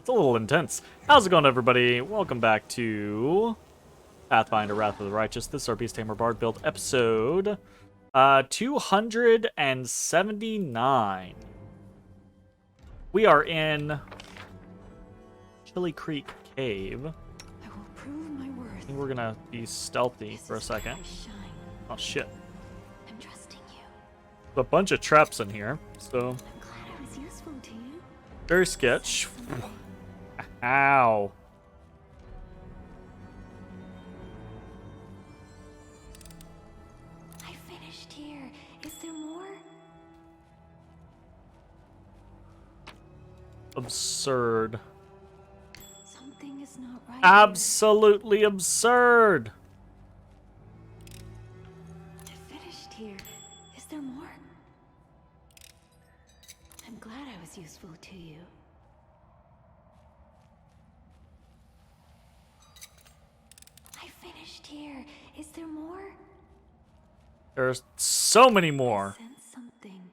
That's a little intense. How's it going, everybody? Welcome back to Pathfinder, Wrath of the Righteous. This is our Beast Tamer Bard build episode 279. We are in Chili Creek Cave. I will prove my worth. I think we're gonna be stealthy for a second. Oh shit. I'm trusting you. A bunch of traps in here, so I'm glad I was useful to you. very sketch. Ow. I finished here. Is there more? Absurd. Something is not right. Absolutely absurd. I finished here. Is there more? I'm glad I was useful to you. I finished here. Is there more? There's so many more. Sense something.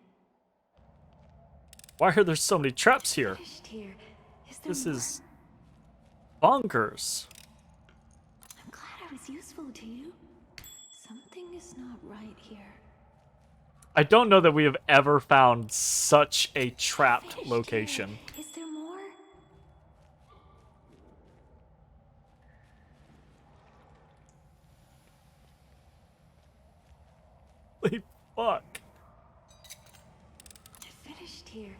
Why are there so many traps here? Finished here. Is there This more? is bonkers. I'm glad I was useful to you. Something is not right here. I don't know that we have ever found such a trapped Finished location. here. Is there more? Holy fuck. I finished here.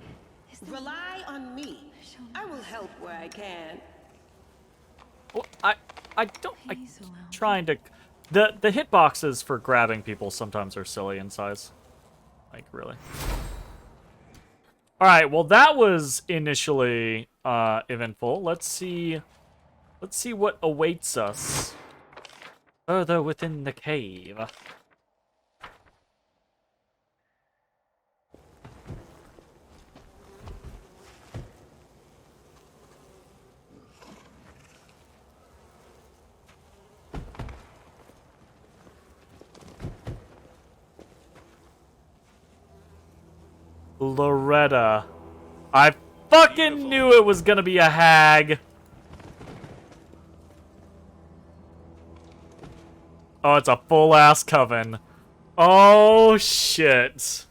Is there Rely on me. Show me I will help where I can. Well, I don't. Please allow me. Trying to. The hitboxes for grabbing people sometimes are silly in size. Like, really. Alright, well that was initially eventful. Let's see what awaits us further within the cave. Loretta. I fucking knew it was gonna be a hag. Oh, it's a full-ass coven. Oh, shit.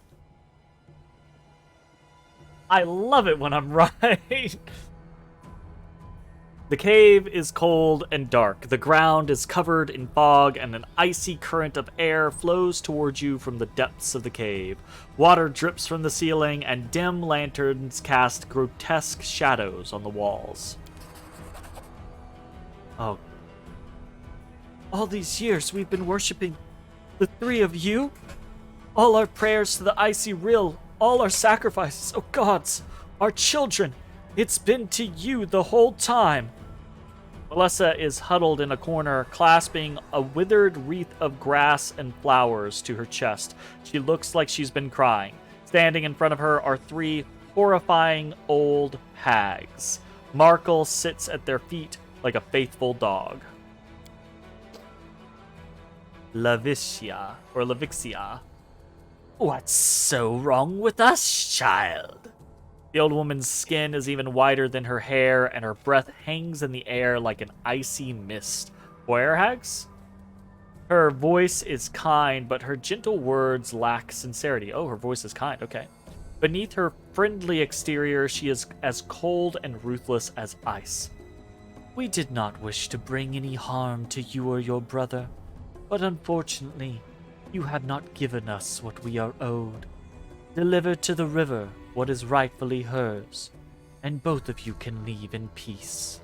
I love it when I'm right. The cave is cold and dark. The ground is covered in fog, and an icy current of air flows towards you from the depths of the cave. Water drips from the ceiling, and dim lanterns cast grotesque shadows on the walls. Oh. All these years we've been worshipping the three of you? All our prayers to the icy rill, all our sacrifices, oh gods, our children, it's been to you the whole time. Melissa is huddled in a corner, clasping a withered wreath of grass and flowers to her chest. She looks like she's been crying. Standing in front of her are three horrifying old hags. Markle sits at their feet like a faithful dog. Lavixia. What's so wrong with us, child? The old woman's skin is even whiter than her hair, and her breath hangs in the air like an icy mist. WotR hags? Her voice is kind, but her gentle words lack sincerity. Oh, her voice is kind, okay. Beneath her friendly exterior, she is as cold and ruthless as ice. We did not wish to bring any harm to you or your brother, but unfortunately, you have not given us what we are owed. Deliver to the river what is rightfully hers, and both of you can leave in peace.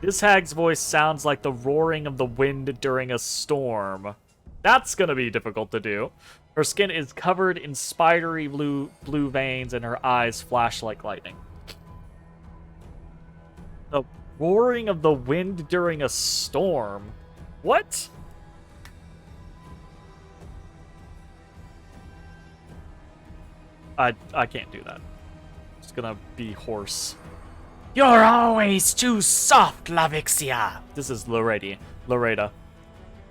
This hag's voice sounds like the roaring of the wind during a storm. That's gonna be difficult to do. Her skin is covered in spidery blue veins, and her eyes flash like lightning. The roaring of the wind during a storm? What? I can't do that. It's gonna be hoarse. You're always too soft, Lavixia. This is Loretta.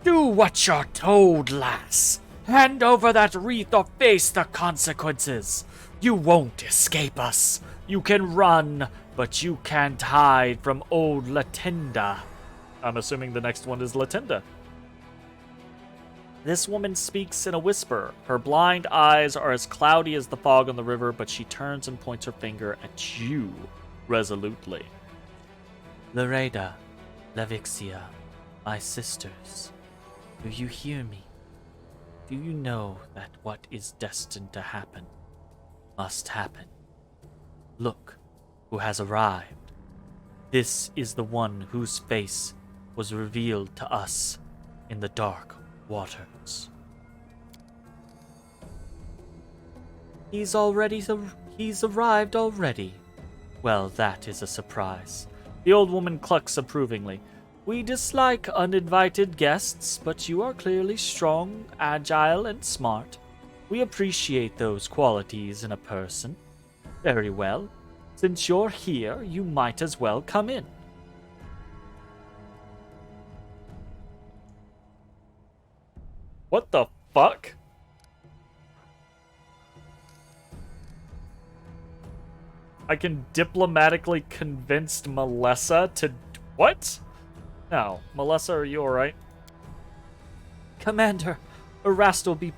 Do what you're told, lass. Hand over that wreath or face the consequences. You won't escape us. You can run, but you can't hide from old Latinda. I'm assuming the next one is Latinda. This woman speaks in a whisper. Her blind eyes are as cloudy as the fog on the river, but she turns and points her finger at you resolutely. Loreda, Levixia, my sisters, do you hear me? Do you know that what is destined to happen must happen? Look who has arrived. This is the one whose face was revealed to us in the dark waters. He's arrived already. Well, that is a surprise. The old woman clucks approvingly. We dislike uninvited guests, but you are clearly strong, agile, and smart. We appreciate those qualities in a person. Very well. Since you're here, you might as well come in. What the fuck? I can diplomatically convince Melissa to... What? No. Melissa, are you alright? Commander, Erastil be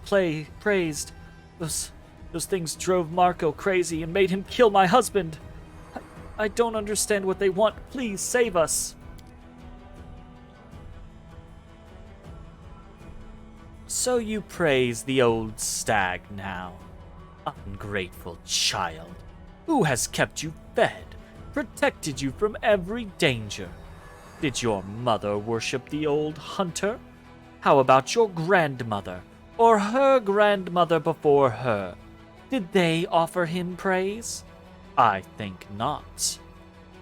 praised. Those things drove Marco crazy and made him kill my husband. I don't understand what they want. Please save us. So you praise the old stag now. Ungrateful child. Who has kept you fed, protected you from every danger? Did your mother worship the old hunter? How about your grandmother, or her grandmother before her? Did they offer him praise? I think not.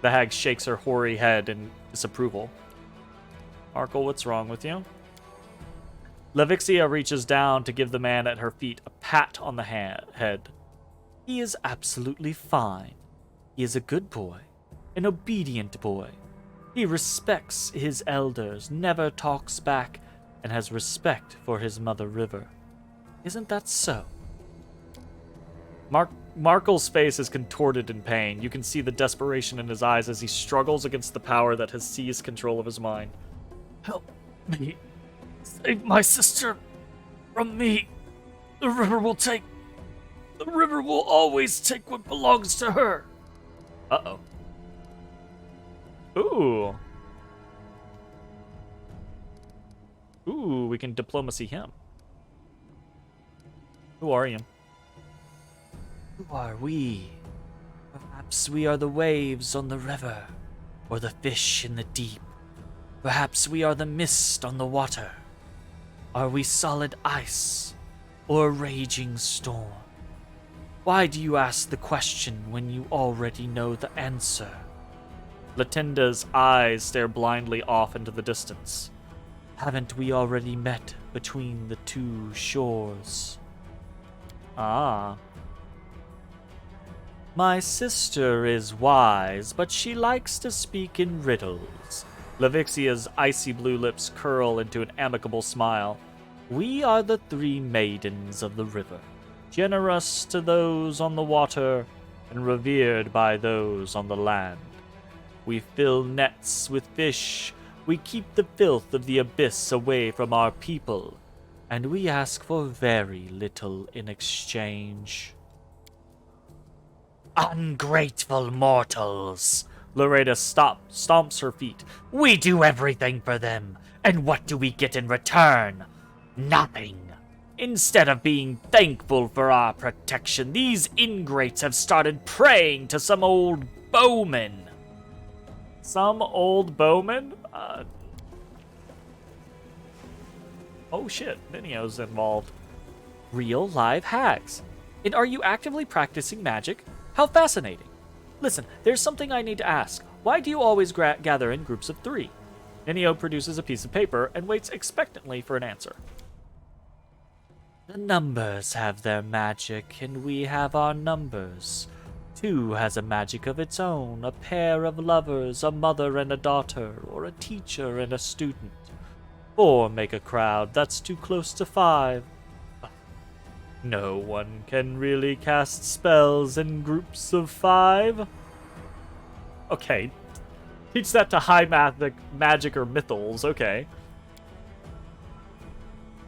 The hag shakes her hoary head in disapproval. Markle, what's wrong with you? Levixia reaches down to give the man at her feet a pat on the head. He is absolutely fine. He is a good boy, an obedient boy. He respects his elders, never talks back, and has respect for his mother river. Isn't that so? Markle's face is contorted in pain. You can see the desperation in his eyes as he struggles against the power that has seized control of his mind. Help me. Save my sister from me. The river will always take what belongs to her. Uh-oh. Ooh, we can diplomacy him. Who are you? Who are we? Perhaps we are the waves on the river, or the fish in the deep. Perhaps we are the mist on the water. Are we solid ice, or a raging storm? Why do you ask the question when you already know the answer? Latinda's eyes stare blindly off into the distance. Haven't we already met between the two shores? Ah. My sister is wise, but she likes to speak in riddles. Levixia's icy blue lips curl into an amicable smile. We are the three maidens of the river, generous to those on the water and revered by those on the land. We fill nets with fish, we keep the filth of the abyss away from our people, and we ask for very little in exchange. Ungrateful mortals! Loreda stomps her feet. We do everything for them, and what do we get in return? Nothing. Instead of being thankful for our protection, these ingrates have started praying to some old bowman. Some old bowman? Oh shit, Minio's involved. Real live hags. And are you actively practicing magic? How fascinating. Listen, there's something I need to ask. Why do you always gather in groups of 3? Minio produces a piece of paper and waits expectantly for an answer. The numbers have their magic, and we have our numbers. 2 has a magic of its own, a pair of lovers, a mother and a daughter, or a teacher and a student. 4 make a crowd that's too close to 5. No one can really cast spells in groups of 5. Okay. Teach that to high magic or mythals, okay.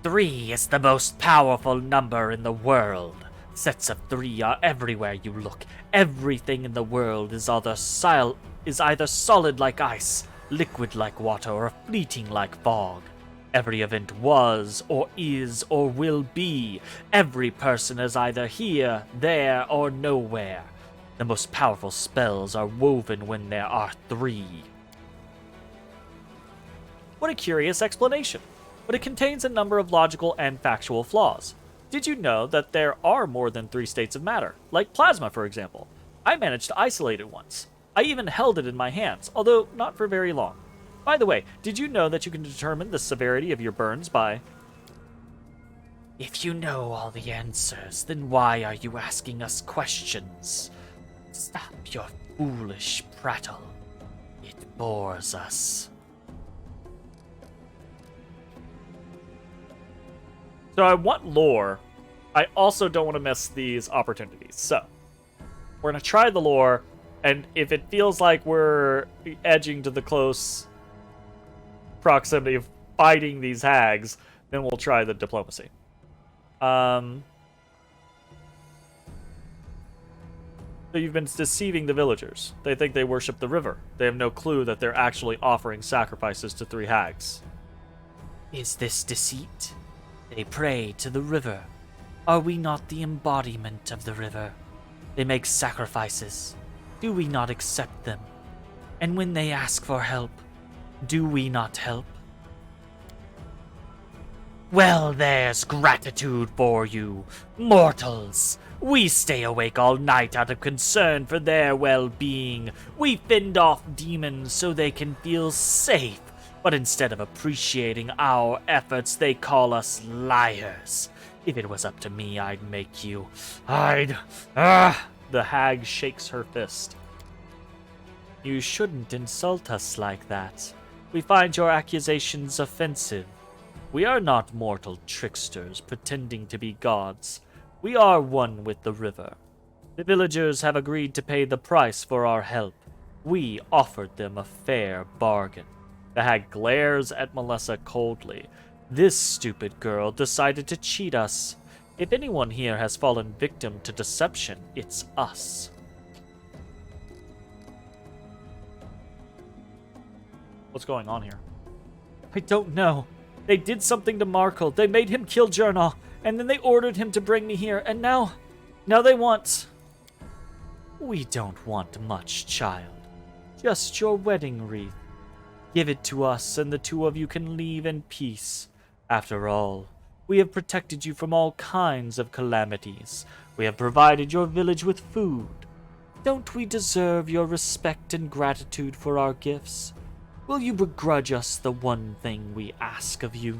3 is the most powerful number in the world. Sets of 3 are everywhere you look. Everything in the world is either solid like ice, liquid like water, or fleeting like fog. Every event was, or is, or will be. Every person is either here, there, or nowhere. The most powerful spells are woven when there are 3. What a curious explanation, but it contains a number of logical and factual flaws. Did you know that there are more than 3 states of matter, like plasma, for example? I managed to isolate it once. I even held it in my hands, although not for very long. By the way, did you know that you can determine the severity of your burns by... If you know all the answers, then why are you asking us questions? Stop your foolish prattle. It bores us. So I want lore. I also don't want to miss these opportunities. So we're going to try the lore, and if it feels like we're edging to the close proximity of fighting these hags, then we'll try the diplomacy. So you've been deceiving the villagers. They think they worship the river. They have no clue that they're actually offering sacrifices to 3 hags. Is this deceit? They pray to the river. Are we not the embodiment of the river? They make sacrifices. Do we not accept them? And when they ask for help, do we not help? Well, there's gratitude for you, mortals. We stay awake all night out of concern for their well-being. We fend off demons so they can feel safe. But instead of appreciating our efforts, they call us liars. If it was up to me, I'd make you. The hag shakes her fist. You shouldn't insult us like that. We find your accusations offensive. We are not mortal tricksters pretending to be gods. We are one with the river. The villagers have agreed to pay the price for our help. We offered them a fair bargain. The hag glares at Melissa coldly. This stupid girl decided to cheat us. If anyone here has fallen victim to deception, it's us. What's going on here? I don't know. They did something to Markle. They made him kill Journal, and then they ordered him to bring me here, and now they want... We don't want much, child. Just your wedding wreath. Give it to us, and the 2 of you can leave in peace. After all, we have protected you from all kinds of calamities. We have provided your village with food. Don't we deserve your respect and gratitude for our gifts? Will you begrudge us the one thing we ask of you?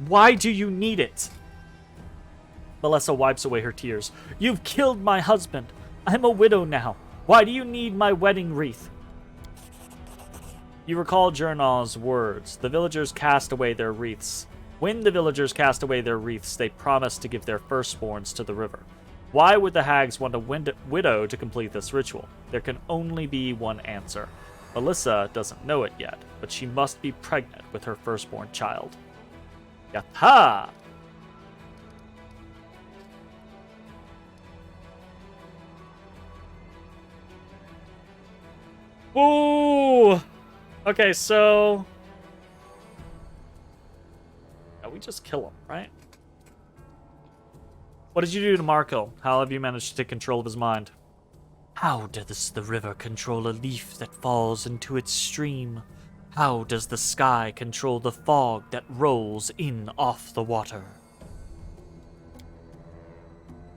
Why do you need it? Melissa wipes away her tears. You've killed my husband. I'm a widow now. Why do you need my wedding wreath? You recall Jernal's words. The villagers cast away their wreaths. When the villagers cast away their wreaths, they promised to give their firstborns to the river. Why would the hags want a widow to complete this ritual? There can only be one answer. Melissa doesn't know it yet, but she must be pregnant with her firstborn child. Yatta! Ooh! Okay, so... Yeah, we just kill him, right? What did you do to Marco? How have you managed to take control of his mind? How does the river control a leaf that falls into its stream? How does the sky control the fog that rolls in off the water?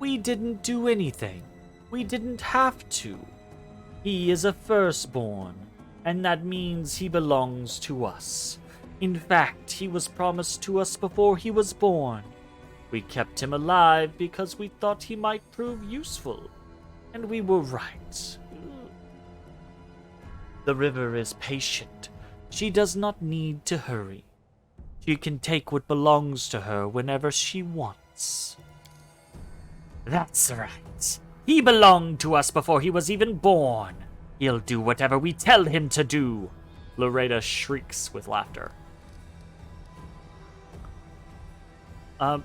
We didn't do anything. We didn't have to. He is a firstborn, and that means he belongs to us. In fact, he was promised to us before he was born. We kept him alive because we thought he might prove useful. And we were right. The river is patient. She does not need to hurry. She can take what belongs to her whenever she wants. right. That's right. He belonged to us before he was even born. He'll do whatever we tell him to do. Loretta shrieks with laughter.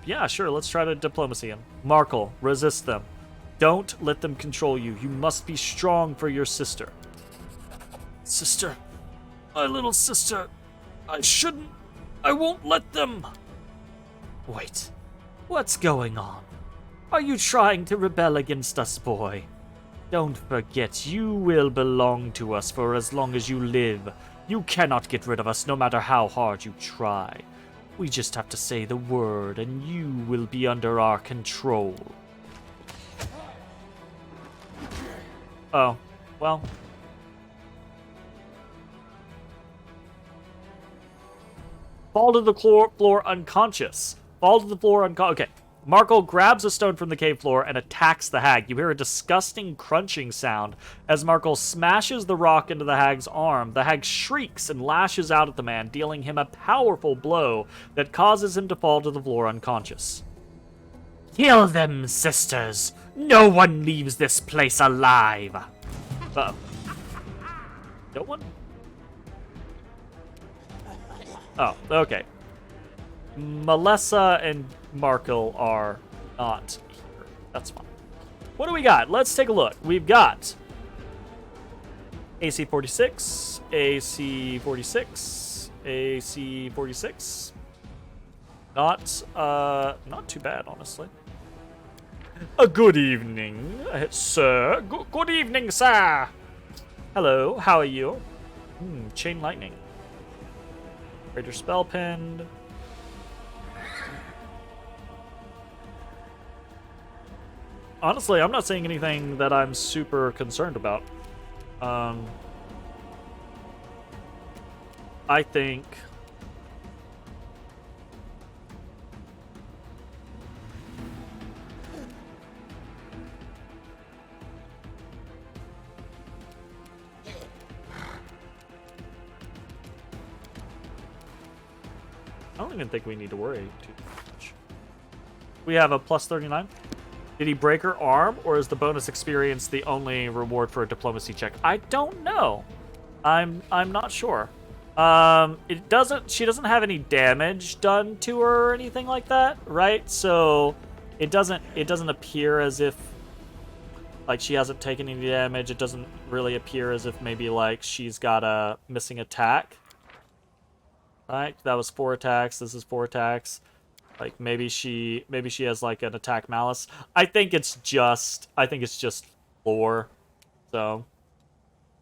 Yeah, sure, let's try to diplomacy him. Markle, resist them. Don't let them control you. You must be strong for your sister. Sister. My little sister. I won't let them. Wait. What's going on? Are you trying to rebel against us, boy? Don't forget, you will belong to us for as long as you live. You cannot get rid of us no matter how hard you try. We just have to say the word, and you will be under our control. Oh, well. Fall to the floor unconscious. Fall to the floor unconscious. Okay. Marco grabs a stone from the cave floor and attacks the hag. You hear a disgusting crunching sound as Marco smashes the rock into the hag's arm. The hag shrieks and lashes out at the man, dealing him a powerful blow that causes him to fall to the floor unconscious. Kill them, sisters! No one leaves this place alive! Uh-oh. No one? Oh, okay. Melissa and Markle are not here. That's fine. What do we got? Let's take a look. We've got AC 46, AC 46, AC 46. Not too bad, honestly. A good evening, sir. Good evening, sir. Hello, how are you? Chain lightning. Greater spell pinned. Honestly, I'm not saying anything that I'm super concerned about. I think I don't even think we need to worry too much. We have a plus 39. Did he break her arm, or is the bonus experience the only reward for a diplomacy check? I don't know. I'm not sure. She doesn't have any damage done to her or anything like that, right? So it doesn't appear as if like she hasn't taken any damage. It doesn't really appear as if maybe like she's got a missing attack. Right? That was 4 attacks. This is 4 attacks. Like maybe she has like an attack malice. I think it's just lore. So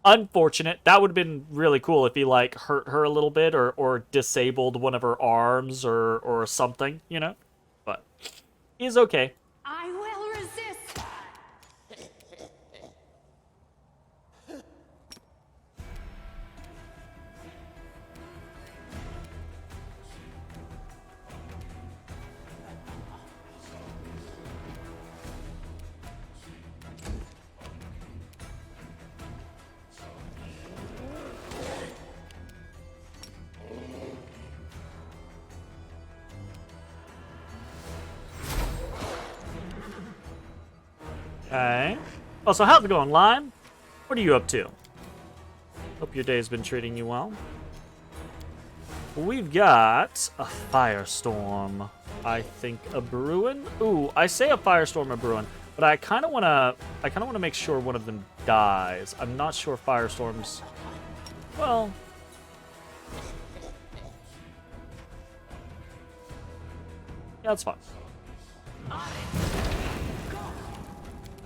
unfortunate. That would have been really cool if he like hurt her a little bit or disabled one of her arms or something, you know? But he's okay. I will resist. Okay. Oh, so how's it going, Lime? What are you up to? Hope your day's been treating you well. We've got a firestorm. I think a brewing. Ooh, I say a firestorm a brewing, but I kind of wanna make sure one of them dies. I'm not sure firestorms. Well, yeah, that's fine.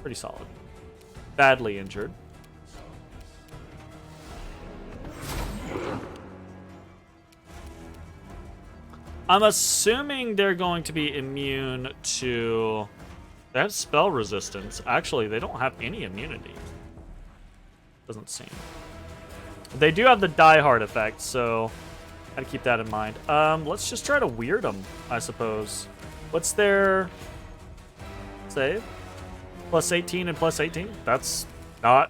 Pretty solid. Badly injured. I'm assuming they're going to be immune to... They have spell resistance. Actually, they don't have any immunity. Doesn't seem. They do have the Die Hard effect, so gotta keep that in mind. Let's just try to weird them, I suppose. What's their save? Plus 18 and plus 18? That's not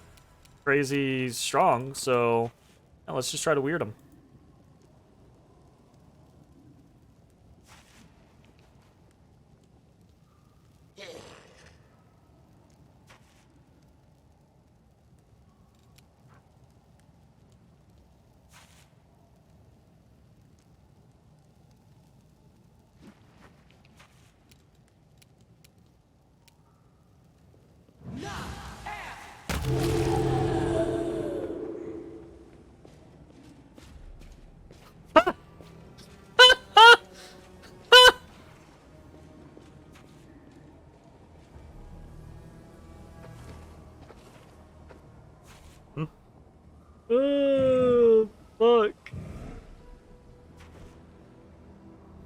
crazy strong, so yeah, let's just try to weird them.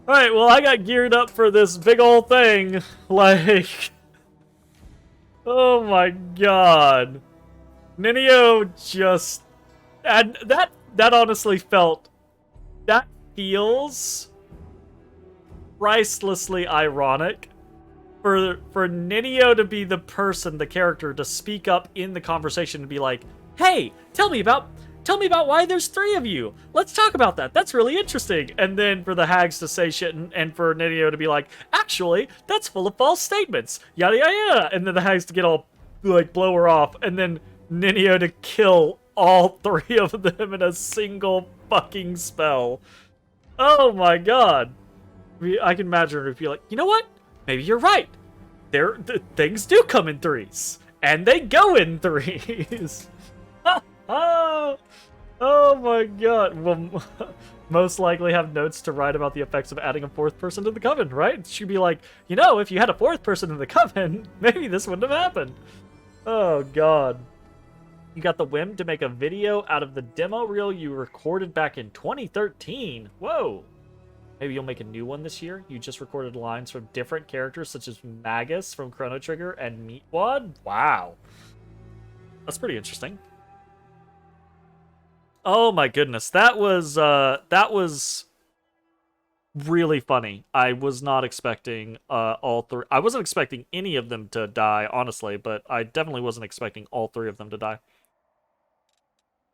Alright, well, I got geared up for this big old thing. Like, oh my god. Ninio just... And that honestly felt... That feels pricelessly ironic. For Ninio to be the person, the character, to speak up in the conversation and be like, hey, tell me about why there's 3 of you. Let's talk about that. That's really interesting. And then for the hags to say shit and for Ninio to be like, actually, that's full of false statements. Yada yada yada. And then the hags to get all like blow her off. And then Ninio to kill all 3 of them in a single fucking spell. Oh my god. I can imagine her to be like, you know what? Maybe you're right. Things do come in 3s. And they go in 3s. Oh, oh my god. We'll most likely have notes to write about the effects of adding a 4th person to the coven, right? She'd be like, you know, if you had a 4th person in the coven, maybe this wouldn't have happened. Oh god. You got the whim to make a video out of the demo reel you recorded back in 2013. Whoa. Maybe you'll make a new one this year. You just recorded lines from different characters such as Magus from Chrono Trigger and Meatwad. Wow. That's pretty interesting. Oh my goodness. That was really funny. I was not expecting all 3. I wasn't expecting any of them to die, honestly, but I definitely wasn't expecting all 3 of them to die.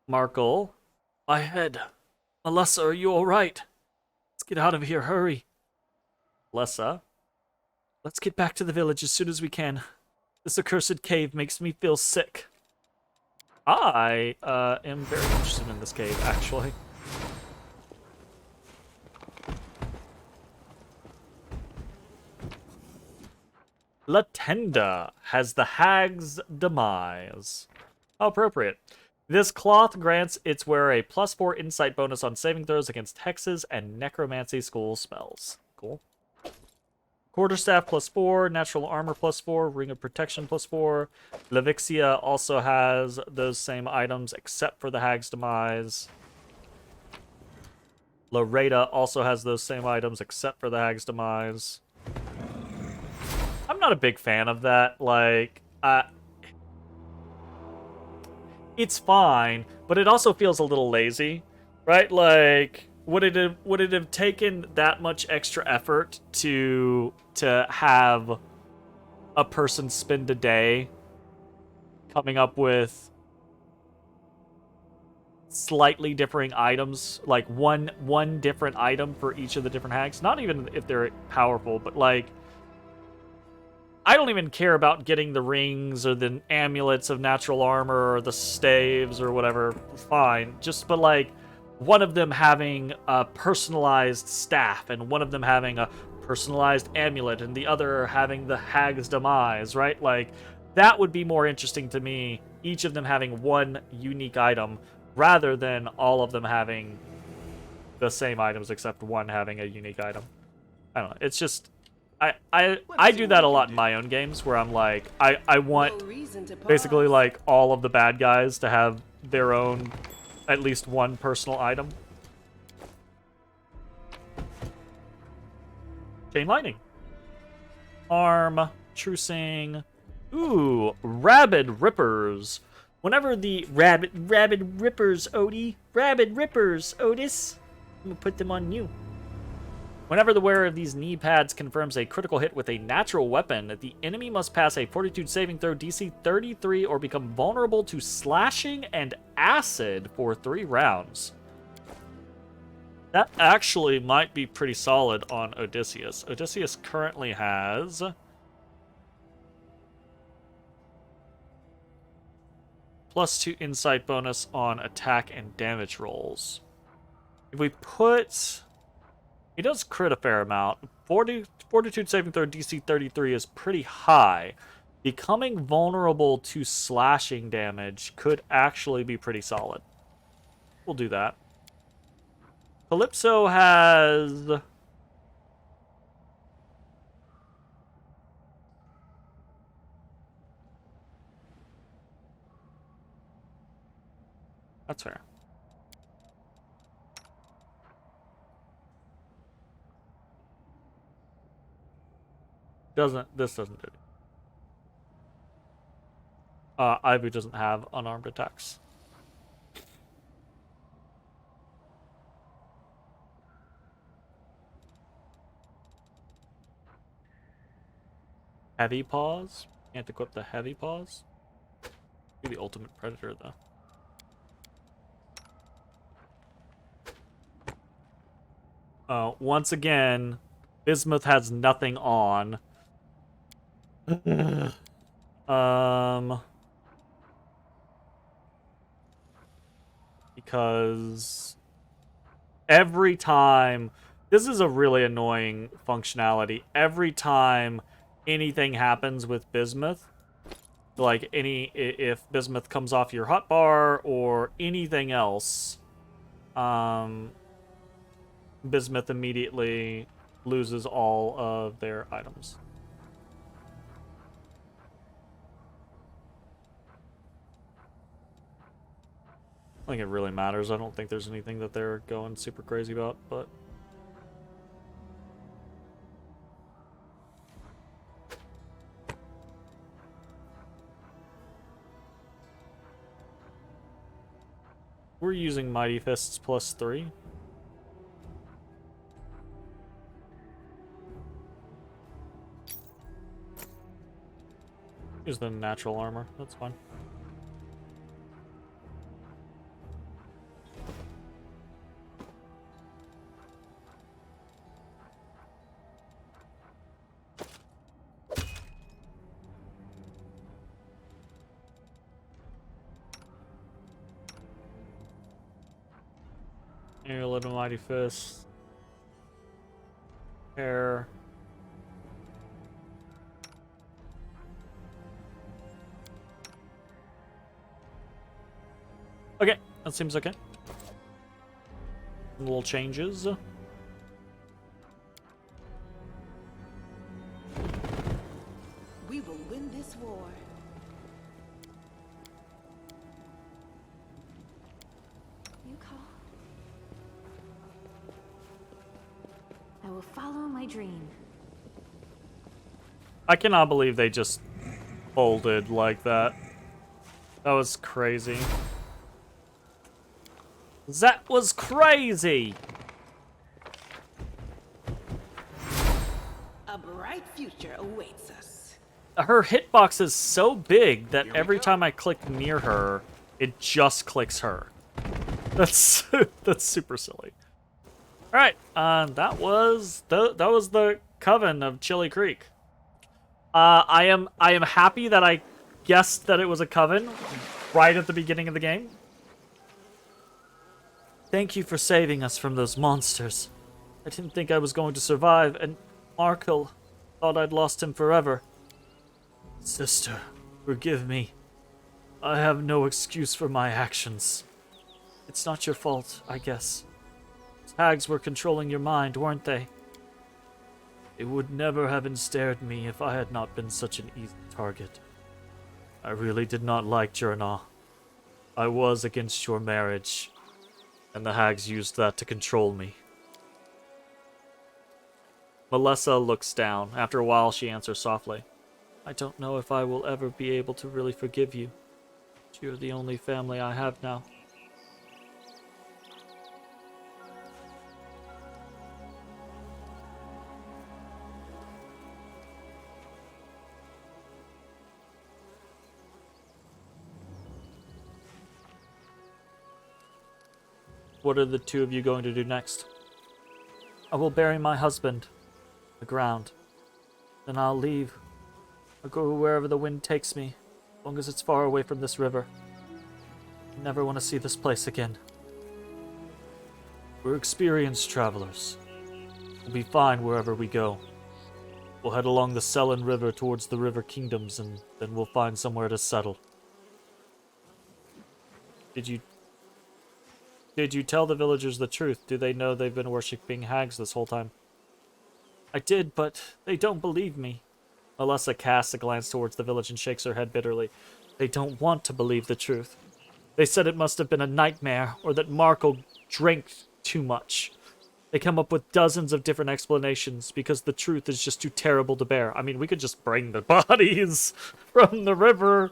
Markle. My head. Melissa, are you alright? Let's get out of here, hurry. Melissa. Let's get back to the village as soon as we can. This accursed cave makes me feel sick. I am very interested in this cave, actually. Latenda has the Hag's Demise. How appropriate. This cloth grants its wearer a +4 insight bonus on saving throws against hexes and necromancy school spells. Cool. Quarterstaff +4, natural armor +4, ring of protection +4. Levixia also has those same items except for the Hag's Demise. Loretta also has those same items except for the Hag's Demise. I'm not a big fan of that. Like, it's fine, but it also feels a little lazy, right? Like, would it have taken that much extra effort to have a person spend a day coming up with slightly differing items, like one different item for each of the different hags? Not even if they're powerful, but like, I don't even care about getting the rings or the amulets of natural armor or the staves or whatever. Fine. But like, one of them having a personalized staff and one of them having a personalized amulet and the other having the Hag's Demise, right? Like, that would be more interesting to me, each of them having one unique item, rather than all of them having the same items except one having a unique item. I don't know. It's just... I do that a lot in my own games, where I'm like, I want basically like all of the bad guys to have their own at least one personal item. Chain lightning. Arm, trucing. Ooh, rabid rippers. Whenever the rabid rippers, Odie, rabid rippers, Otis. I'm gonna put them on you. Whenever the wearer of these knee pads confirms a critical hit with a natural weapon, the enemy must pass a Fortitude saving throw DC 33 or become vulnerable to slashing and acid for 3 rounds. That actually might be pretty solid on Odysseus. Odysseus currently has +2 insight bonus on attack and damage rolls. If we put... He does crit a fair amount. Fortitude saving throw DC 33 is pretty high. Becoming vulnerable to slashing damage could actually be pretty solid. We'll do that. Calypso has... That's fair. This doesn't do it. Ivy doesn't have unarmed attacks. Heavy paws? Can't equip the heavy paws? Do the ultimate predator though. Once again, Bismuth has nothing on. Because every time, this is a really annoying functionality. Every time anything happens with Bismuth, like if Bismuth comes off your hotbar or anything else, Bismuth immediately loses all of their items. I don't think it really matters. I don't think there's anything that they're going super crazy about, but... We're using Mighty Fists +3. Use the natural armor. That's fine. Here, little Mighty Fist. Hair. Okay, that seems okay. Little changes. We will win this war. You call. I will follow my dream. I cannot believe they just folded like that. That was crazy. That was crazy! A bright future awaits us. Her hitbox is so big that every time I click near her, it just clicks her. That's that's super silly. All right, that was the Coven of Chili Creek. I am happy that I guessed that it was a coven right at the beginning of the game. Thank you for saving us from those monsters. I didn't think I was going to survive, and Markel thought I'd lost him forever. Sister, forgive me. I have no excuse for my actions. It's not your fault, I guess. Hags were controlling your mind, weren't they? They would never have ensnared me if I had not been such an easy target. I really did not like Jurnah. I was against your marriage, and the hags used that to control me. Melissa looks down. After a while, she answers softly. I don't know if I will ever be able to really forgive you. You're the only family I have now. What are the two of you going to do next? I will bury my husband in the ground. Then I'll leave. I'll go wherever the wind takes me, as long as it's far away from this river. I never want to see this place again. We're experienced travelers. We'll be fine wherever we go. We'll head along the Selen River towards the River Kingdoms, and then we'll find somewhere to settle. Did you tell the villagers the truth? Do they know they've been worshipping hags this whole time? I did, but they don't believe me. Melissa casts a glance towards the village and shakes her head bitterly. They don't want to believe the truth. They said it must have been a nightmare, or that Markel drank too much. They come up with dozens of different explanations because the truth is just too terrible to bear. I mean, we could just bring the bodies from the river.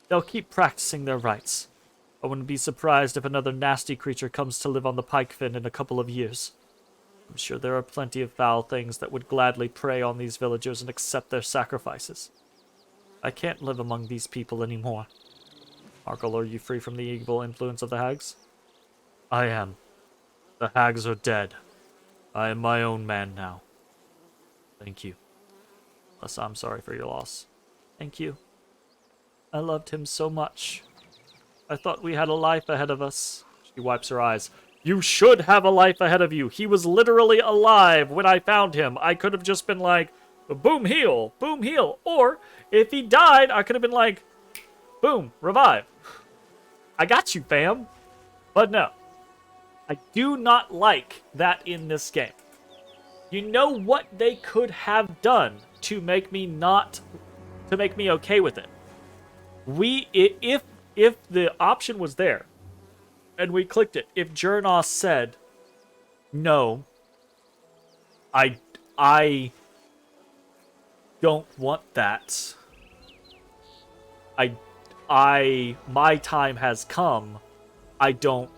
They'll keep practicing their rites. I wouldn't be surprised if another nasty creature comes to live on the Pikefin in a couple of years. I'm sure there are plenty of foul things that would gladly prey on these villagers and accept their sacrifices. I can't live among these people anymore. Markle, are you free from the evil influence of the hags? I am. The hags are dead. I am my own man now. Thank you. Unless I'm sorry for your loss. Thank you. I loved him so much. I thought we had a life ahead of us. She wipes her eyes. You should have a life ahead of you. He was literally alive when I found him. I could have just been like, boom, heal, boom, heal. Or, if he died, I could have been like, boom, revive. I got you, fam. But no. I do not like that in this game. You know what they could have done to make me okay with it? If the option was there, and we clicked it, if Jurnos said, no, I don't want that. My time has come. I don't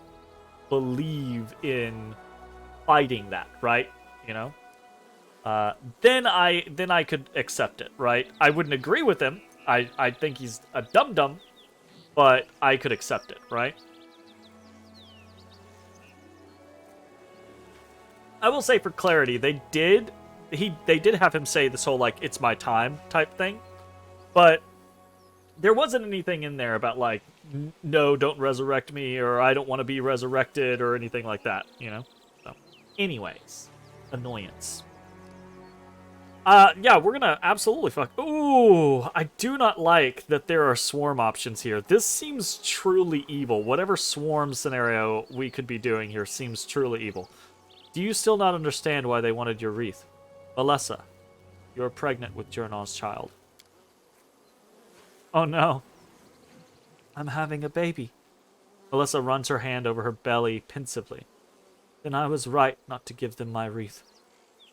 believe in fighting that, right? You know? Then I could accept it, right? I wouldn't agree with him. I think he's a dum-dum, but I could accept it, right? I will say for clarity, they did have him say this whole, like, it's my time type thing, but there wasn't anything in there about, like, no, don't resurrect me, or I don't want to be resurrected, or anything like that, you know? So, anyways, annoyance. Yeah, we're gonna absolutely fuck. Ooh, I do not like that there are swarm options here. This seems truly evil. Whatever swarm scenario we could be doing here seems truly evil. Do you still not understand why they wanted your wreath? Alessa, you're pregnant with Jurnos' child. Oh no. I'm having a baby. Alessa runs her hand over her belly pensively. Then I was right not to give them my wreath,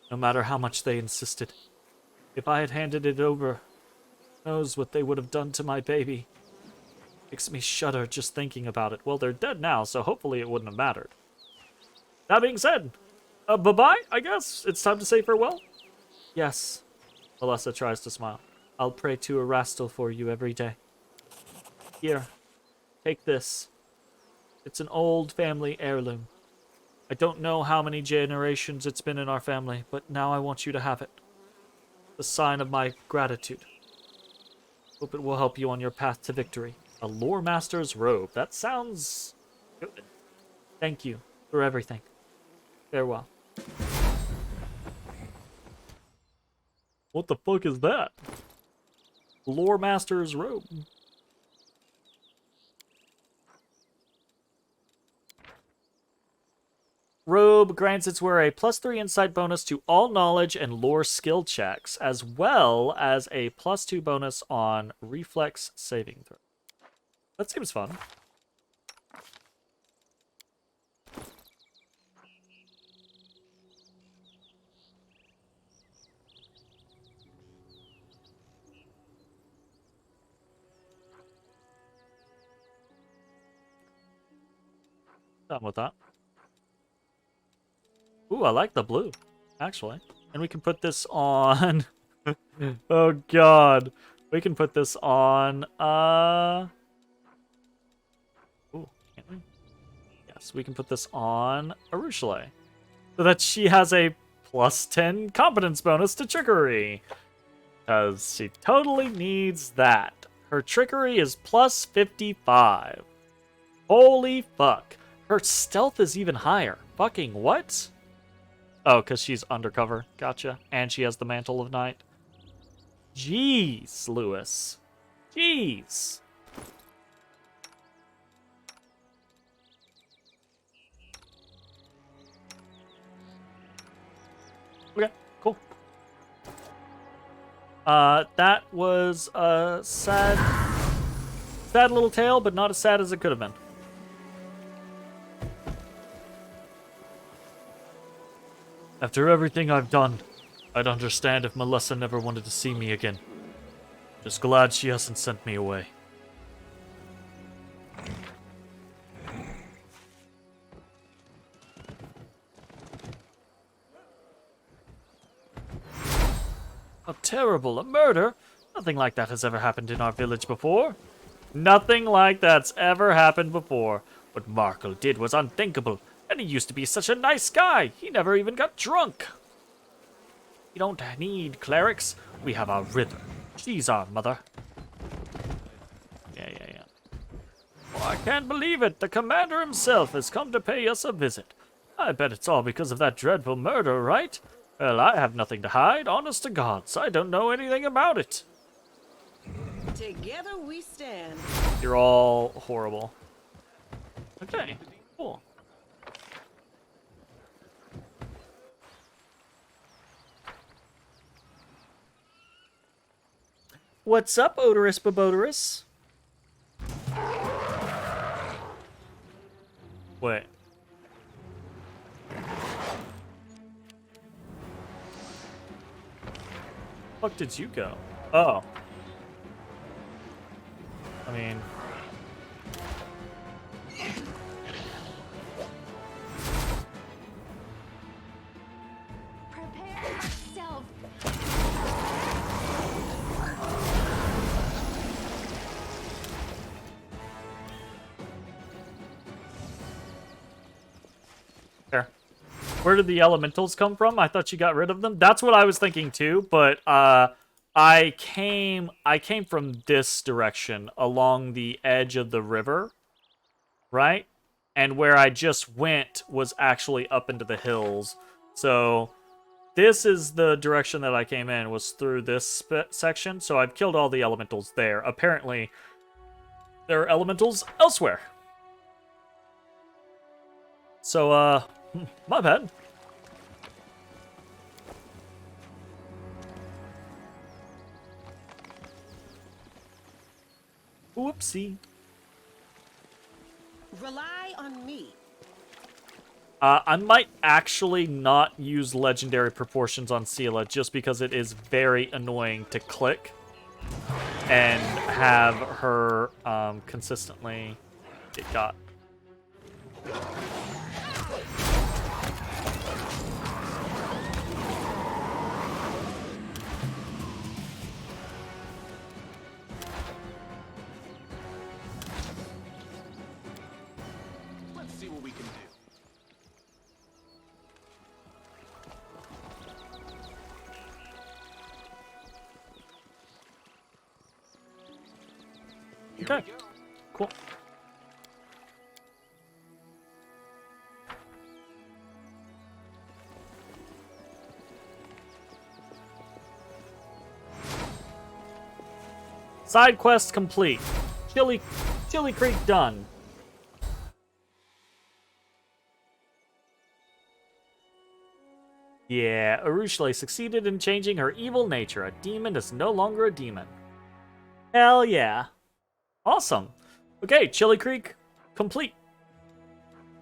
no matter how much they insisted. If I had handed it over, who knows what they would have done to my baby. Makes me shudder just thinking about it. Well, they're dead now, so hopefully it wouldn't have mattered. That being said, bye-bye, I guess. It's time to say farewell. Yes. Alessa tries to smile. I'll pray to Erastil for you every day. Here, take this. It's an old family heirloom. I don't know how many generations it's been in our family, but now I want you to have it. The sign of my gratitude. Hope it will help you on your path to victory. A lore master's robe. That sounds good. Thank you for everything. Farewell. What the fuck is that? Lore master's robe. Robe grants its wearer a +3 insight bonus to all knowledge and lore skill checks, as well as a +2 bonus on reflex saving throw. That seems fun. Done with that. Ooh, I like the blue, actually. And we can put this on... oh, God. We can put this on, Ooh, can't we? Yes, we can put this on Arushale. So that she has a +10 competence bonus to trickery. Because she totally needs that. Her trickery is +55. Holy fuck. Her stealth is even higher. Fucking what? Oh, because she's undercover. Gotcha. And she has the Mantle of Night. Jeez, Lewis. Jeez. Okay, cool. That was a sad little tale, but not as sad as it could have been. After everything I've done, I'd understand if Melissa never wanted to see me again. Just glad she hasn't sent me away. How terrible, a murder? Nothing like that has ever happened in our village before. Nothing like that's ever happened before. What Markle did was unthinkable, and he used to be such a nice guy. He never even got drunk. We don't need clerics. We have our river. She's our mother. Yeah. Oh, I can't believe it. The commander himself has come to pay us a visit. I bet it's all because of that dreadful murder, right? Well, I have nothing to hide, honest to gods. I don't know anything about it. Together we stand. You're all horrible. Okay, cool. What's up, Odorous Babodorous? Wait. Fuck did you go? Oh. I mean... Prepare yourself. There. Where did the elementals come from? I thought you got rid of them. That's what I was thinking too, but I came from this direction along the edge of the river, right? And where I just went was actually up into the hills. So this is the direction that I came in, was through this section. So I've killed all the elementals there. Apparently, there are elementals elsewhere. So, my bad. Whoopsie. Rely on me. I might actually not use legendary proportions on Sela just because it is very annoying to click and have her consistently get got. Let's see what we can do. Okay, cool. Side quest complete. Chili Creek done. Yeah, Urushle succeeded in changing her evil nature. A demon is no longer a demon. Hell yeah. Awesome. Okay, Chili Creek complete.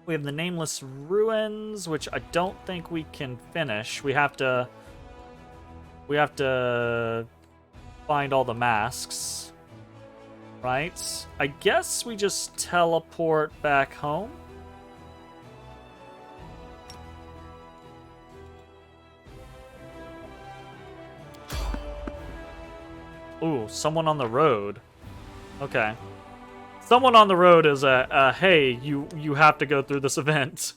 We have the Nameless Ruins, which I don't think we can finish. We have to find all the masks. Right? I guess we just teleport back home. Ooh, someone on the road. Okay. Someone on the road is hey, you have to go through this event.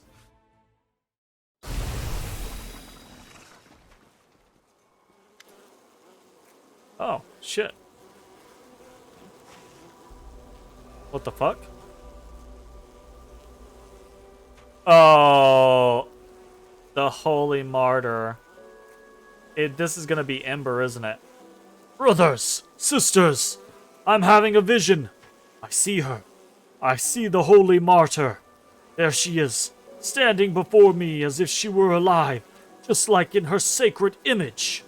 Oh, shit. What the fuck? Oh, the Holy Martyr. This is gonna be Ember, isn't it? Brothers, sisters, I'm having a vision. I see her. I see the Holy Martyr. There she is, standing before me as if she were alive, just like in her sacred image.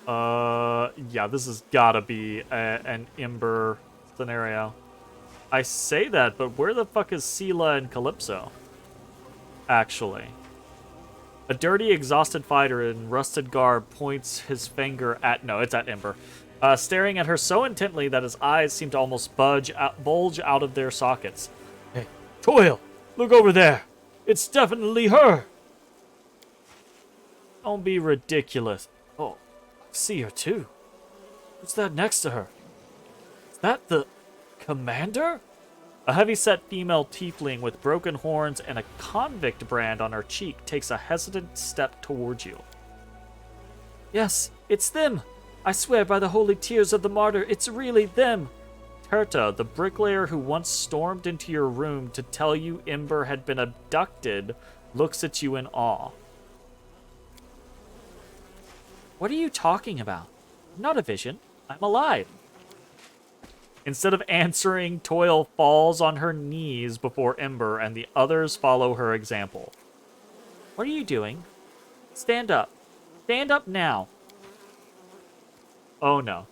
Yeah, this has gotta be an Ember scenario. I say that, but where the fuck is Sela and Calypso? Actually. A dirty, exhausted fighter in rusted garb points his finger at... No, it's at Ember. Staring at her so intently that his eyes seem to almost bulge out of their sockets. Hey, Toil! Look over there! It's definitely her! Don't be ridiculous. Oh, I see her too. What's that next to her? Is that the commander? A heavy-set female tiefling with broken horns and a convict brand on her cheek takes a hesitant step towards you. Yes, it's them. I swear by the holy tears of the martyr, it's really them. Terta, the bricklayer who once stormed into your room to tell you Ember had been abducted, looks at you in awe. What are you talking about? I'm not a vision. I'm alive. Instead of answering, Toil falls on her knees before Ember, and the others follow her example. What are you doing? Stand up. Stand up now. Oh no.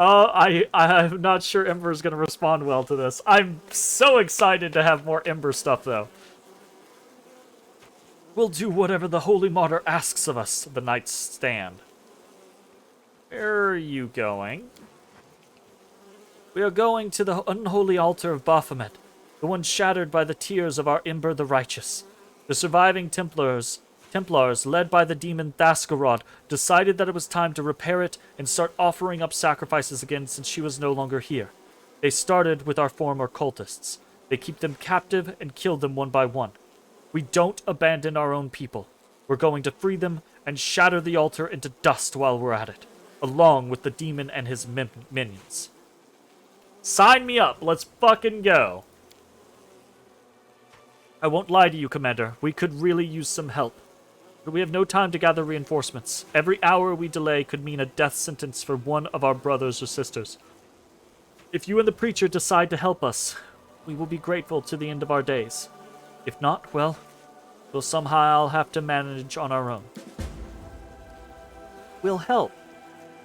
I'm not sure Ember's gonna respond well to this. I'm so excited to have more Ember stuff, though. We'll do whatever the Holy Martyr asks of us, the knights stand. Where are you going? We are going to the unholy altar of Baphomet, the one shattered by the tears of our Ember the Righteous. The surviving Templars, led by the demon Thaskarod, decided that it was time to repair it and start offering up sacrifices again since she was no longer here. They started with our former cultists. They keep them captive and kill them one by one. We don't abandon our own people. We're going to free them and shatter the altar into dust while we're at it, along with the demon and his minions. Sign me up. Let's fucking go. I won't lie to you, Commander. We could really use some help. But we have no time to gather reinforcements. Every hour we delay could mean a death sentence for one of our brothers or sisters. If you and the preacher decide to help us, we will be grateful to the end of our days. If not, well, we'll somehow have to manage on our own. We'll help.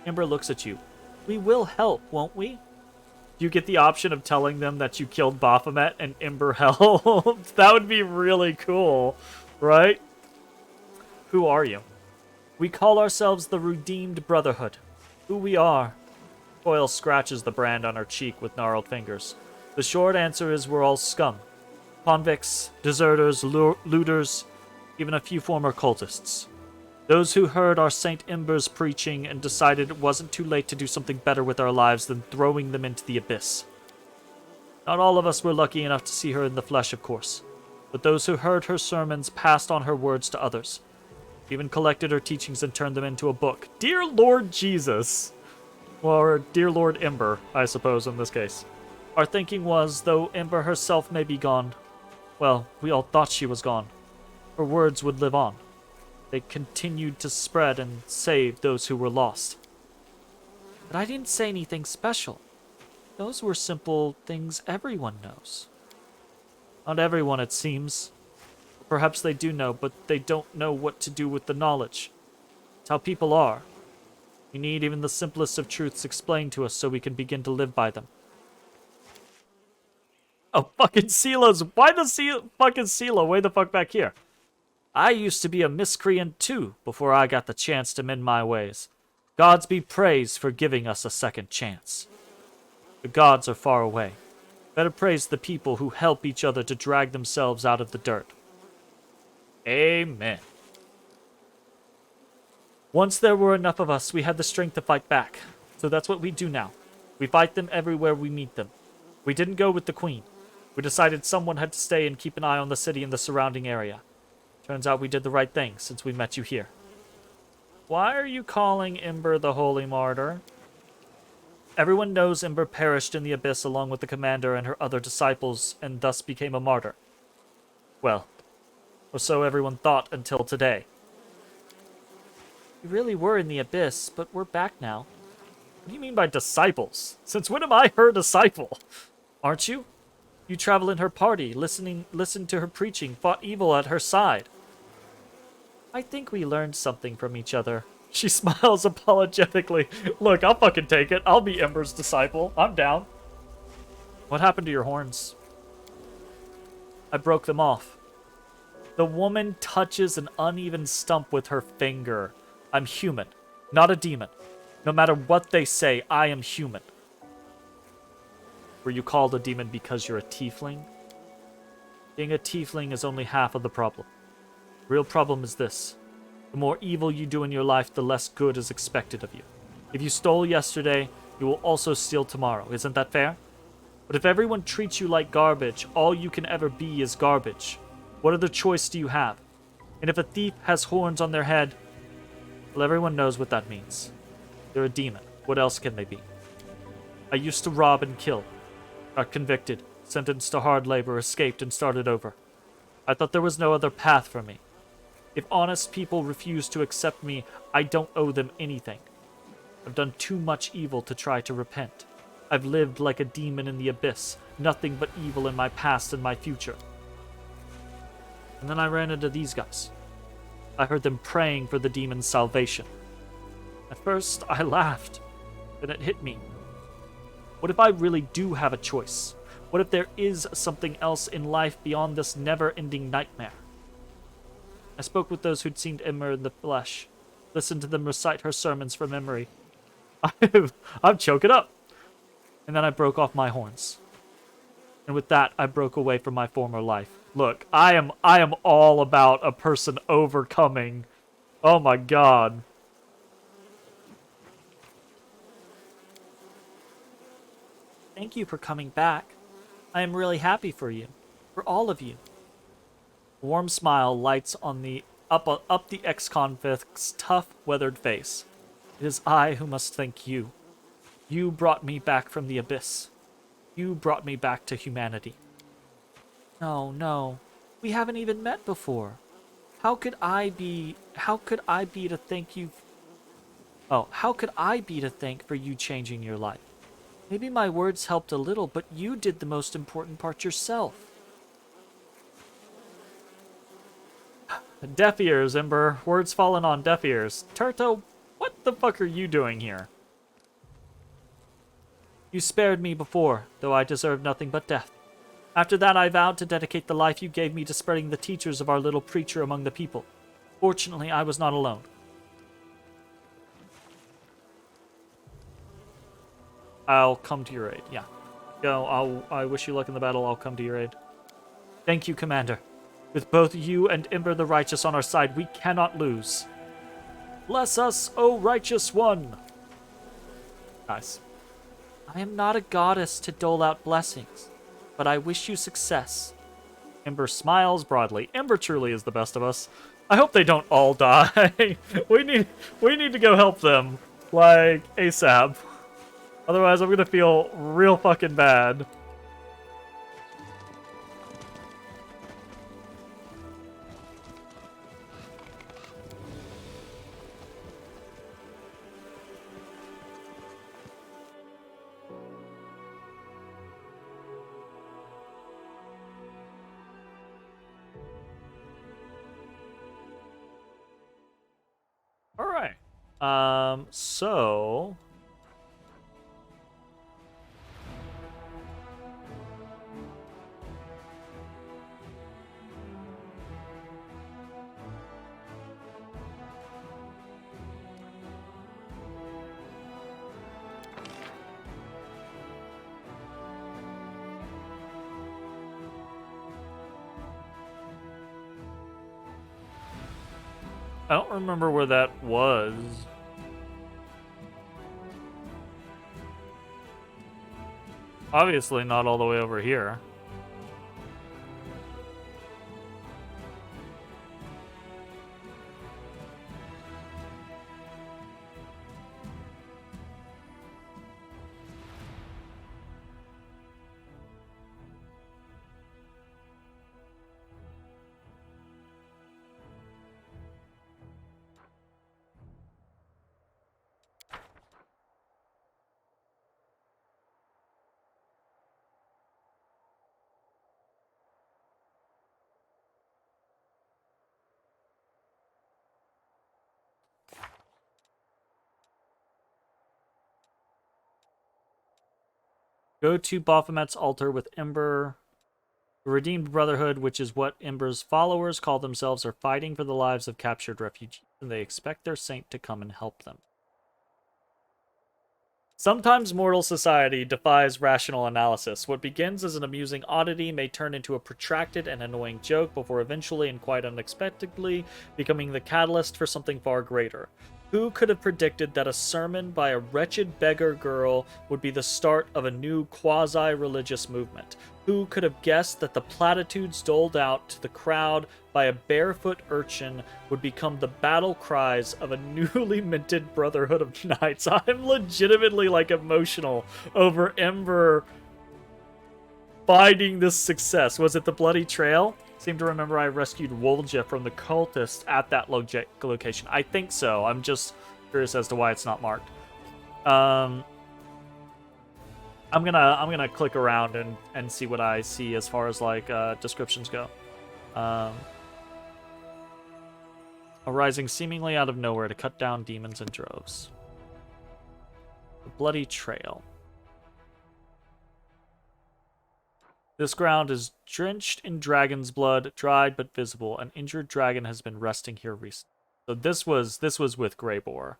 Ember looks at you. We will help, won't we? You get the option of telling them that you killed Baphomet and Ember helped. That would be really cool, right? Who are you? We call ourselves the Redeemed Brotherhood. Who we are? Toil scratches the brand on her cheek with gnarled fingers. The short answer is we're all scum. Convicts, deserters, looters, even a few former cultists. Those who heard our Saint Ember's preaching and decided it wasn't too late to do something better with our lives than throwing them into the abyss. Not all of us were lucky enough to see her in the flesh, of course, but those who heard her sermons passed on her words to others, even collected her teachings and turned them into a book. Dear Lord Jesus! Or Dear Lord Ember, I suppose in this case. Our thinking was, though Ember herself may be gone, well, we all thought she was gone, her words would live on. They continued to spread and save those who were lost. But I didn't say anything special. Those were simple things everyone knows. Not everyone, it seems. Perhaps they do know, but they don't know what to do with the knowledge. It's how people are. We need even the simplest of truths explained to us so we can begin to live by them. Oh, fucking Sila's... Why the fucking Sila way the fuck back here? I used to be a miscreant too, before I got the chance to mend my ways. Gods be praised for giving us a second chance. The gods are far away. Better praise the people who help each other to drag themselves out of the dirt. Amen. Once there were enough of us, we had the strength to fight back. So that's what we do now. We fight them everywhere we meet them. We didn't go with the queen. We decided someone had to stay and keep an eye on the city and the surrounding area. Turns out we did the right thing since we met you here. Why are you calling Ember the Holy Martyr? Everyone knows Ember perished in the abyss along with the commander and her other disciples and thus became a martyr. Well, or so everyone thought until today. We really were in the abyss, but we're back now. What do you mean by disciples? Since when am I her disciple? Aren't you? You travel in her party, listened to her preaching, fought evil at her side. I think we learned something from each other. She smiles apologetically. Look, I'll fucking take it. I'll be Ember's disciple. I'm down. What happened to your horns? I broke them off. The woman touches an uneven stump with her finger. I'm human, not a demon. No matter what they say, I am human. Were you called a demon because you're a tiefling? Being a tiefling is only half of the problem. The real problem is this. The more evil you do in your life, the less good is expected of you. If you stole yesterday, you will also steal tomorrow. Isn't that fair? But if everyone treats you like garbage, all you can ever be is garbage. What other choice do you have? And if a thief has horns on their head, well, everyone knows what that means. They're a demon. What else can they be? I used to rob and kill. Got convicted, sentenced to hard labor, escaped, and started over. I thought there was no other path for me. If honest people refuse to accept me, I don't owe them anything. I've done too much evil to try to repent. I've lived like a demon in the abyss, nothing but evil in my past and my future. And then I ran into these guys. I heard them praying for the demon's salvation. At first, I laughed. Then it hit me. What if I really do have a choice? What if there is something else in life beyond this never-ending nightmare? I spoke with those who'd seen Emmer in the flesh, listened to them recite her sermons from memory. I'm choking up. And then I broke off my horns. And with that, I broke away from my former life. Look, I am all about a person overcoming. Oh my god. Thank you for coming back. I am really happy for you. For all of you. A warm smile lights on the up the ex-convict's tough, weathered face. It is I who must thank you. You brought me back from the abyss. You brought me back to humanity. No. We haven't even met before. How could I be to thank you? Oh, how could I be to thank for you changing your life? Maybe my words helped a little, but you did the most important part yourself. Deaf ears, Ember. Words fallen on deaf ears. Turto, what the fuck are you doing here? You spared me before, though I deserved nothing but death. After that, I vowed to dedicate the life you gave me to spreading the teachers of our little preacher among the people. Fortunately, I was not alone. I'll come to your aid, yeah. Go, I wish you luck in the battle, I'll come to your aid. Thank you, Commander. With both you and Ember the Righteous on our side, we cannot lose. Bless us, O Righteous One! Nice. I am not a goddess to dole out blessings, but I wish you success. Ember smiles broadly. Ember truly is the best of us. I hope they don't all die. we need to go help them, like, ASAP. Otherwise, I'm gonna feel real fucking bad. All right. So I don't remember where that was. Obviously not all the way over here. Go to Baphomet's altar with Ember. The Redeemed Brotherhood, which is what Ember's followers call themselves, are fighting for the lives of captured refugees, and they expect their saint to come and help them. Sometimes mortal society defies rational analysis. What begins as an amusing oddity may turn into a protracted and annoying joke before eventually and quite unexpectedly becoming the catalyst for something far greater. Who could have predicted that a sermon by a wretched beggar girl would be the start of a new quasi-religious movement? Who could have guessed that the platitudes doled out to the crowd by a barefoot urchin would become the battle cries of a newly minted Brotherhood of Knights? I'm legitimately, emotional over Ember finding this success. Was it the Bloody Trail? Seem to remember I rescued Wolja from the cultists at that location. I think so. I'm just curious as to why it's not marked. I'm gonna click around and see what I see as far as descriptions go. Arising seemingly out of nowhere to cut down demons in droves. The Bloody Trail. This ground is drenched in dragon's blood, dried but visible. An injured dragon has been resting here recently. So this was with Greybore.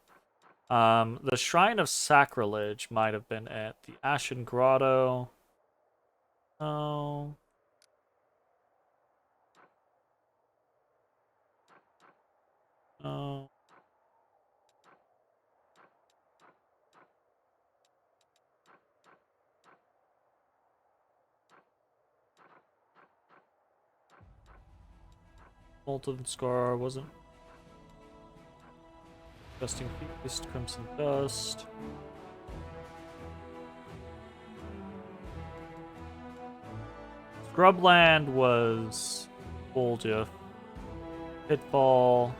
The Shrine of Sacrilege might have been at the Ashen Grotto. Oh. Oh. Molten Scar wasn't. Dusting Feast, Crimson Dust. Scrubland was Volja. Pitfall.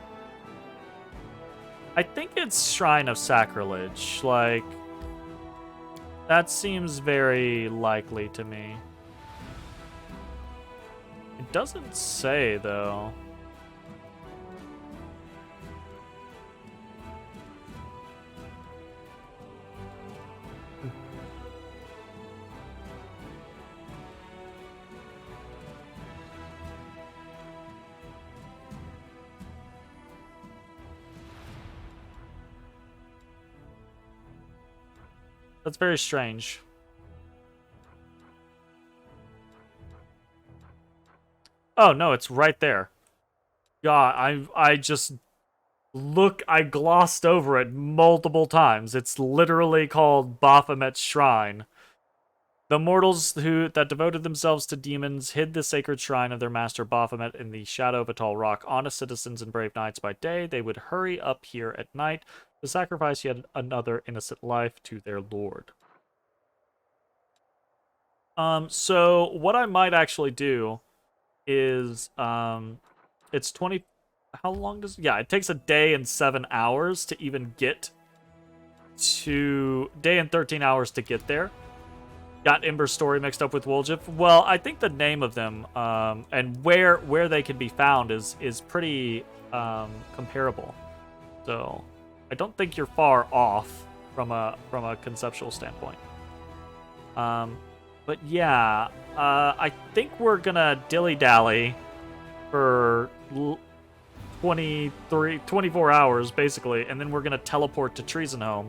I think it's Shrine of Sacrilege. That seems very likely to me. It doesn't say, though. That's very strange. Oh, no, it's right there. Yeah, I just I glossed over it multiple times. It's literally called Baphomet's Shrine. The mortals that devoted themselves to demons hid the sacred shrine of their master Baphomet in the shadow of a tall rock. Honest citizens and brave knights by day, they would hurry up here at night to sacrifice yet another innocent life to their lord. So what I might actually do is, it's 20, how long does, yeah, it takes a day and 7 hours to even get to, day and 13 hours to get there. Got Ember's story mixed up with Woljif. Well, I think the name of them, and where they can be found is pretty, comparable. So, I don't think you're far off from a conceptual standpoint. But yeah, I think we're gonna dilly-dally for 24 hours, basically, and then we're gonna teleport to Treasonhome,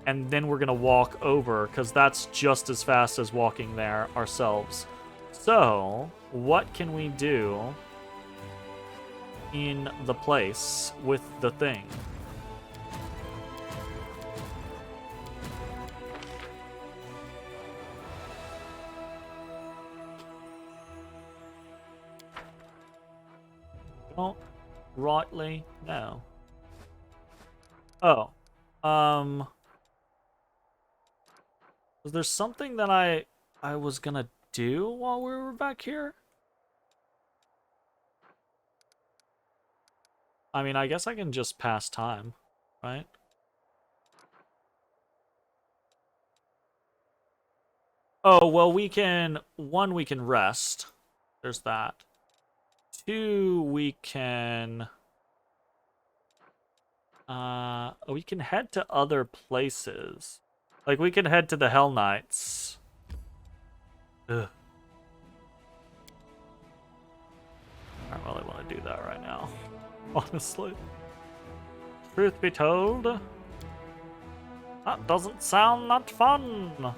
and then we're gonna walk over, because that's just as fast as walking there ourselves. So, what can we do in the place with the thing? Don't rightly know. Oh. Was there something that I was gonna do while we were back here? I mean, I guess I can just pass time, right? Oh, well, we can rest. There's that. 2, we can head to other places. Like, we can head to the Hell Knights. Ugh. don't really want to do that right now, honestly. Truth be told, that doesn't sound that fun.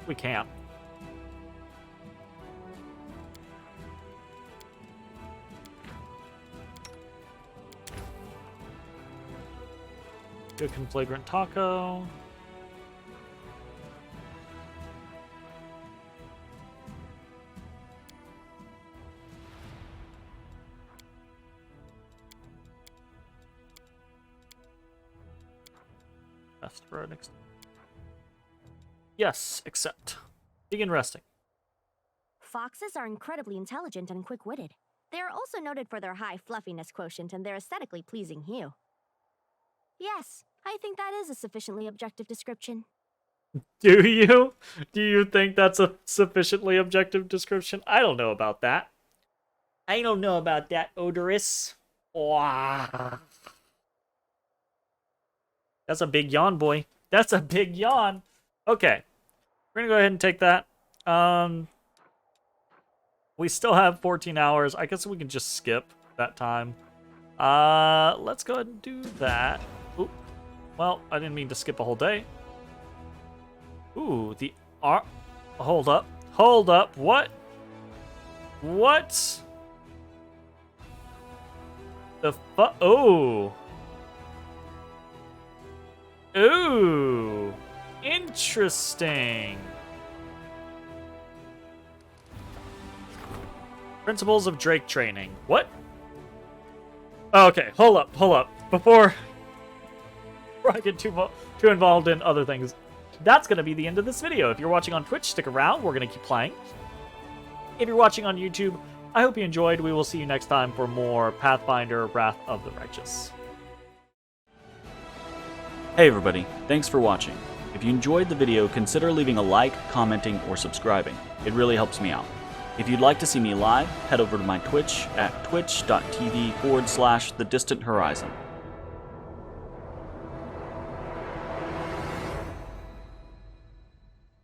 We can't. Good conflagrant taco. Best for our next. Yes, accept. Begin resting. Foxes are incredibly intelligent and quick-witted. They are also noted for their high fluffiness quotient and their aesthetically pleasing hue. Yes, I think that is a sufficiently objective description. Do you? Do you think that's a sufficiently objective description? I don't know about that. I don't know about that, Odorous. Wow. That's a big yawn, boy. That's a big yawn. Okay. We're gonna go ahead and take that. We still have 14 hours. I guess we can just skip that time. Let's go ahead and do that. Ooh. Well, I didn't mean to skip a whole day. Ooh, hold up. Hold up. What? What? The oh. Ooh. Interesting. Principles of Drake training. What? Oh, okay, hold up. Before I get too involved in other things, that's going to be the end of this video. If you're watching on Twitch, stick around. We're going to keep playing. If you're watching on YouTube, I hope you enjoyed. We will see you next time for more Pathfinder Wrath of the Righteous. Hey everybody, thanks for watching. If you enjoyed the video, consider leaving a like, commenting, or subscribing. It really helps me out. If you'd like to see me live, head over to my Twitch at twitch.tv/thedistanthorizon.